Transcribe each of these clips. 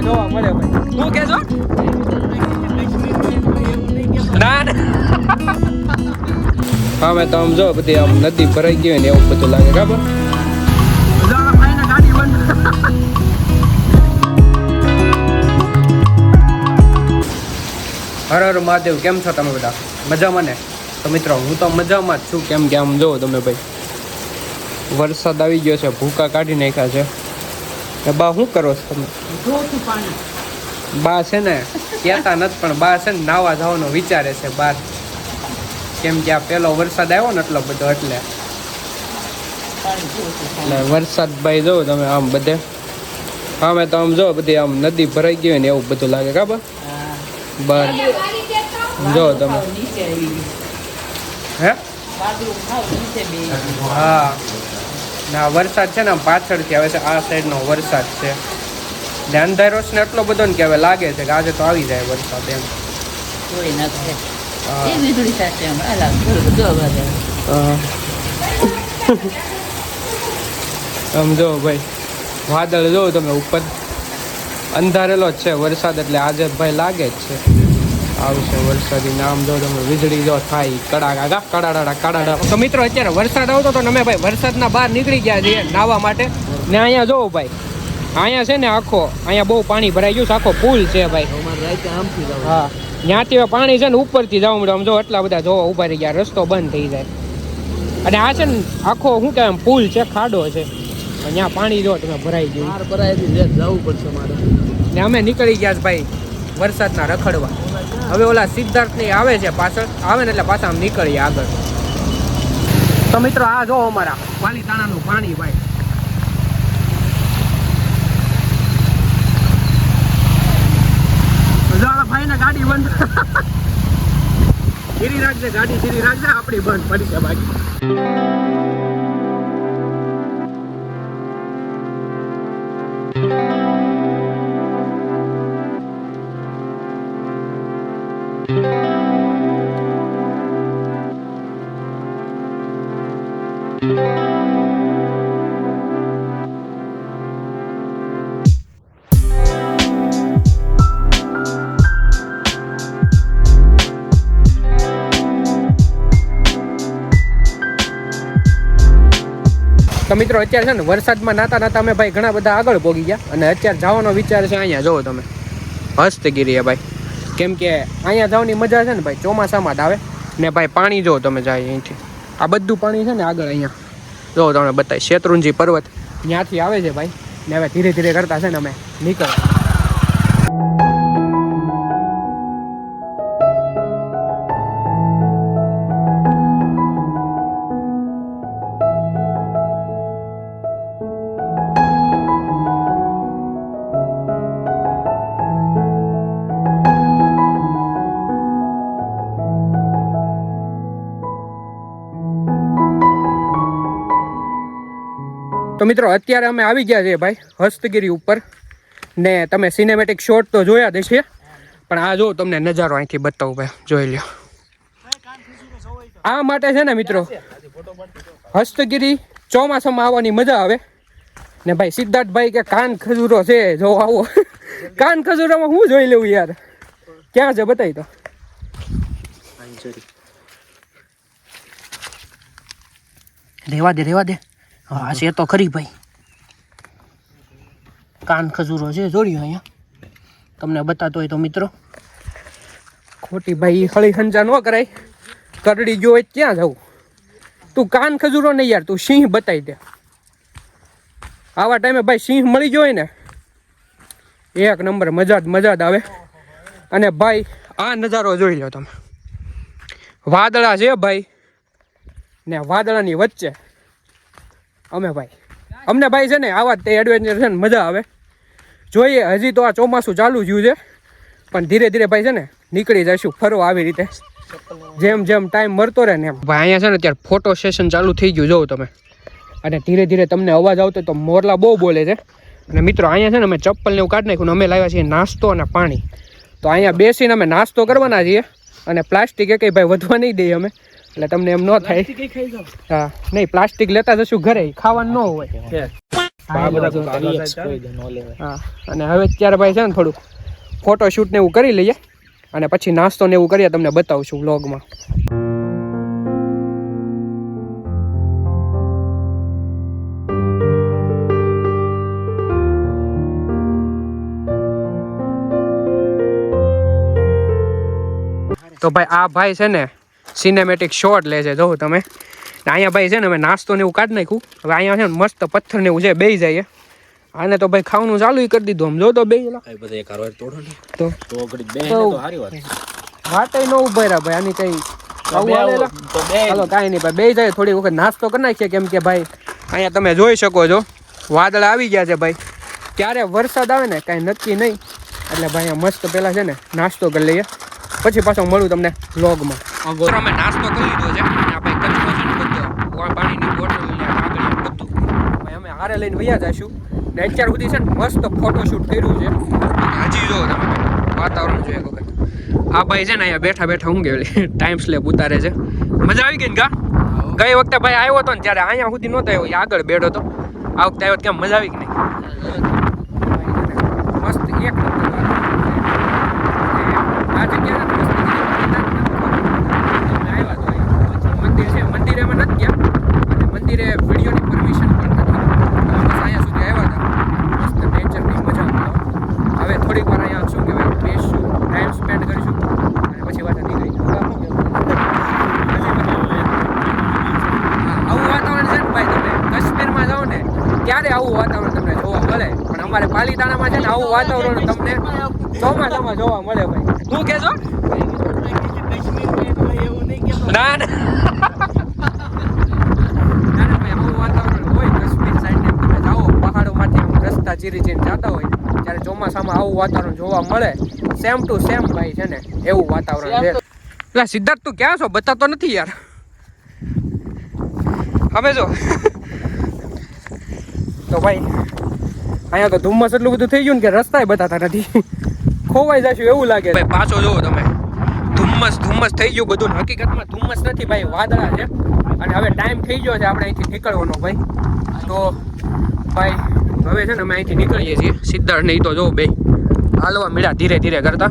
જોવા મળે ભાઈ. શું કહેશો? ના હવે તો આમ જો બધી આમ નદી ભરાઈ ગઈ હોય ને એવું બધું લાગે ખબર. ગાડી બંધ. હર હર મહાદેવ. કેમ છો તમે બધા? મજામાં ને? તો મિત્રો હું તો મજામાં જ છું. કેમ કે આમ જો તમે ભાઈ વરસાદ આવી ગયો છે, ભૂકા કાઢી નાખ્યા છે. બા શું કરો છો તમે? બા છે ને કહેતા નથી પણ બા છે ને નાવા જવાનો વિચારે છે બહાર. કેમ કે આ પેલો વરસાદ આવ્યો ને એટલો બધો એટલે વરસાદ ભાઈ જો તમે આમ બધે અમે તો આમ જો બધી આમ નદી ભરાઈ ગઈ હોય ને એવું બધું લાગે ખબર. બહાર જો તમે હે હા ના વરસાદ છે ને આમ પાછળથી આવે છે. આ સાઈડનો વરસાદ છે ને અંધારો છે ને એટલો બધો ને કે હવે લાગે છે કે આજે તો આવી જાય વરસાદ એમ. આમ જો ભાઈ વાદળ જો તમે ઉપર અંધારેલો જ છે વરસાદ એટલે આજે ભાઈ લાગે જ છે આવશે વરસાદી. નામ જો તમે વીજળી જો થાય કડાકા કડાડા કડાડા. તો મિત્રો અત્યારે વરસાદ આવતો તો અમે ભાઈ વરસાદના બહાર નીકળી ગયા છીએ નાહવા માટે. ને અહીંયા જોવો ભાઈ અહીંયા છે ને આખો અહીંયા બહુ પાણી ભરાઈ ગયું છે. આખો પુલ છે ભાઈ. હા ત્યાંથી પાણી છે ને ઉપરથી જવા મળે. આમ જો એટલા બધા જોવા ઉભા રહી ગયા, રસ્તો બંધ થઈ જાય. અને આ છે ને આખો શું કહેવાય પુલ છે, ખાડો છે. ત્યાં પાણી જો તમે ભરાઈ ગયું જવું પડશે મારે. ને અમે નીકળી ગયા ભાઈ વરસાદના રખડવા. હવે ઓલા સિદ્ધાર્થ ની આવે છે પાછળ આવે ને એટલે પાછા આમ નીકળીએ આગળ. તો મિત્રો આ જો અમારા પાલીતાણાનું પાણી ભાઈ. ભાઈ ને ગાડી બંધ. ધીરી રાખજે ગાડી, ધીરી રાખજે. આપણી બંધ પડી છે બાકી. તો મિત્રો અત્યારે છે ને વરસાદમાં નાતા નાતા અમે ભાઈ ઘણા બધા આગળ પહોંચી ગયા અને અત્યારે જવાનો વિચાર છે અહીંયા જોવો તમે હસ્તગીરીએ ભાઈ. કેમ કે અહીંયા જવાની મજા છે ને ભાઈ ચોમાસામાં જ આવે ને ભાઈ. પાણી જો તમે જાય અહીંથી આ બધું પાણી છે ને આગળ અહીંયા જો તમને બતાવી શેત્રુંજી પર્વત ત્યાંથી આવે છે ભાઈ. ને હવે ધીરે ધીરે કરતા છે ને અમે નીકળ. તો મિત્રો અત્યારે અમે આવી ગયા છીએ ભાઈ હસ્તગીરી ઉપર. ને તમે સિનેમેટિક શોટ તો જોયા જ છે પણ આ જો તમને નજારો અહીંથી બતાવું ભાઈ, જોઈ લ્યો. આ માટે છે ને મિત્રો હસ્તગીરી ચોમાસામાં આવવાની મજા આવે. ને ભાઈ સિદ્ધાર્થભાઈ કે કાન ખજૂરો છે જો આવો. કાન ખજૂરામાં હું જોઈ લેવું યાર, ક્યાં છે બતાવી તો. રેવા દે હા છે તો ખરી ભાઈ. કાન ખજૂરો છે જોડ્યો અહીંયા તમને બતાતો હોય તો મિત્રો. ખોટી ભાઈ હળી હંજા ન કરાય. કરડી ગયો હોય ક્યાં જવું. તું કાન ખજૂરો નહીં યાર, તું સિંહ બતાવી દે. આવા ટાઈમે ભાઈ સિંહ મળી ગયો હોય ને એક નંબર મજા જ આવે. અને ભાઈ આ નજારો જોઈ લો તમે. વાદળા છે ભાઈ ને વાદળાની વચ્ચે અમે ભાઈ. અમને ભાઈ છે ને આવા તે એડવેન્ચર છે ને મજા આવે. જોઈએ હજી તો આ ચોમાસું ચાલુ થયું છે પણ ધીરે ધીરે ભાઈ છે ને નીકળી જઈશું ફરવા આવી રીતે જેમ જેમ ટાઈમ મળતો રહે ને એમ. ભાઈ અહીંયા છે ને અત્યારે ફોટો સેશન ચાલુ થઈ ગયું જોવો તમે. અને ધીરે ધીરે તમને અવાજ આવતો તો મોરલા બહુ બોલે છે. અને મિત્રો અહીંયા છે ને અમે ચપ્પલ ને એવું કાઢી નાખ્યું. અમે લાવ્યા છીએ નાસ્તો અને પાણી. તો અહીંયા બેસીને અમે નાસ્તો કરવાના છીએ અને પ્લાસ્ટિક એ કંઈ ભાઈ વધવા નહીં દઈએ અમે. એટલે તમને એમ ન થાય. હા નહીં પ્લાસ્ટિક લેતા જશું ઘરે, ખાવાનું ન હોય. હા અને હવે અત્યારે ભાઈ છે ને થોડું ફોટોશૂટ ને એવું કરી લઈએ અને પછી નાસ્તો ને એવું કરીએ, તમને બતાવશું વ્લોગમાં. તો ભાઈ આ ભાઈ છે ને સિનેમેટિક શોટ લે છે, જોવો તમે. અહીંયા ભાઈ છે ને અમે નાસ્તો ને એવું કાઢી નાખ્યું. હવે અહીંયા છે ને મસ્ત પથ્થર ને એવું છે, બેસી જાય. આને તો ભાઈ ખાવાનું ચાલુ કરી દીધું. આમ જો તો બે વાટે ન ઉભા રહ્યા ભાઈ. આની કઈ ચાલો કાંઈ નહીં ભાઈ, બે જાય થોડી વખત નાસ્તો કરી નાખીએ. કેમ કે ભાઈ અહીંયા તમે જોઈ શકો છો વાદળ આવી ગયા છે ભાઈ. ક્યારે વરસાદ આવે ને કાંઈ નક્કી નહીં. એટલે ભાઈ અહીંયા મસ્ત પહેલાં છે ને નાસ્તો કરી લઈએ, પછી પાછો મળું તમને વ્લોગમાં. અમે નાસ્તો કરી લીધો છે. ભાઈ કચ્છમાં છે ને બધો પાણીની બોટલ ને કાગળ બધું ભાઈ અમે હારે લઈને વયા જઈશું. ને અત્યાર સુધી છે ને મસ્ત ફોટોશૂટ કર્યું છે. હજી જો તમે વાતાવરણ જોઈએ વખત. આ ભાઈ છે ને અહીંયા બેઠા બેઠા ઊંઘે ટાઈમ સ્લેપ ઉતારે છે. મજા આવી ગઈ ને કા? ગઈ વખતે ભાઈ આવ્યો હતો ને ત્યારે અહીંયા સુધી નહોતો આવ્યો, આગળ બેઠો હતો. આ વખતે આવ્યો કેમ મજા આવી ગઈ નહીં? મસ્ત એક આ જગ્યા મંદિર છે. મંદિરે અમે નથી ગયા અને મંદિરે વિડીયોની પરમિશન પણ નથી. બસ અહીંયા સુધી આવ્યા હતા. મસ્ત નેચરની મજા આવે. હવે થોડીક વાર અહીંયા શું કહેવાય બેસશું, ટાઈમ સ્પેન્ડ કરીશું અને પછી વાત નીકળી જશું. આવું વાતાવરણ છે ને ભાઈ, તમે કાશ્મીરમાં જાઓ ને ત્યારે આવું વાતાવરણ તમને જોવા મળે, પણ અમારે પાલીતાણામાં છે ને આવું વાતાવરણ તમને ચોમાસામાં જોવા મળે ભાઈ. શું કહેશો? ના ના ભાઈ, આવું વાતાવરણ હોય કાશ્મીર સાઈડ ને તમે જાઓ પહાડોમાંથી આમ રસ્તા ચીરી ચીરીને જતા હોય ત્યારે ચોમાસામાં આવું વાતાવરણ જોવા મળે. સેમ ટુ સેમ ભાઈ છે ને એવું વાતાવરણ છે. એટલે સિદ્ધાર્થ તું ક્યાં છો? બતાતો નથી યાર. હવે જો તો ભાઈ અહીંયા તો ધુમ્મસ એટલું બધું થઈ ગયું ને કે રસ્તાય બતાતા નથી. ખોવાઈ જશું એવું લાગે ભાઈ. પાછો જોવો તમે, ધુમ્મસ થઈ ગયું બધું. હકીકતમાં ધુમ્મસ નથી ભાઈ, વાદળા છે. અને હવે ટાઈમ થઈ ગયો છે આપણે અહીંથી નીકળવાનો ભાઈ. તો ભાઈ હવે છે ને અમે અહીંથી નીકળીએ છીએ. સિદ્ધાર્થ ને ઈ તો જો બે હાલવા મળ્યા ધીરે ધીરે કરતા.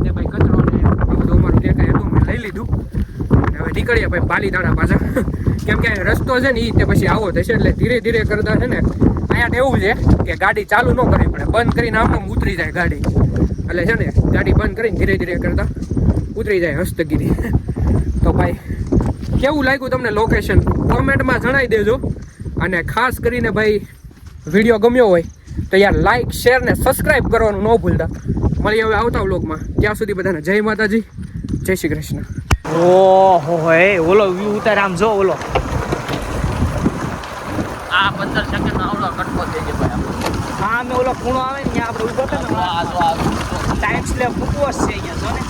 ને ભાઈ કચરો ને બધું અમારું જે કાંઈ હતું મેં લઈ લીધું. હવે નીકળીએ ભાઈ પાલીતાણા પાછા. કેમ કે રસ્તો છે ને એ તે પછી આવો થશે એટલે ધીરે ધીરે કરતા છે ને અહીંયા એવું છે કે ગાડી ચાલુ ન કરવી પડે, બંધ કરીને આમ ઉતરી જાય ગાડી. એટલે છે ને ગાડી બંધ કરીને ધીરે ધીરે કરતા ઉતરી જાય હસ્તગીરી. તો ભાઈ કેવું લાગ્યું તમને લોકેશન કોમેન્ટમાં જણાવી દેજો. અને ખાસ કરીને ભાઈ વિડીયો ગમ્યો હોય તો યાર લાઈક શેર ને સબસ્ક્રાઈબ કરવાનું ન ભૂલતા. મળીએ હવે આવતા વ્લોગમાં. ત્યાં સુધી બધાને જય માતાજી, જય શ્રી કૃષ્ણ. ઓહો હે ઓલો વ્યૂ ઉતાર આમ જો ઓલો આ 15 સેકન્ડ આવડો કટકો થઈ ગયો ભાઈ. હા મે ઓલો ખૂણો આવે ને ત્યાં આપણે ઉભો હતા ને ટાઈમ સ્લેબ મૂકવો જ છે અહીંયા જો ને.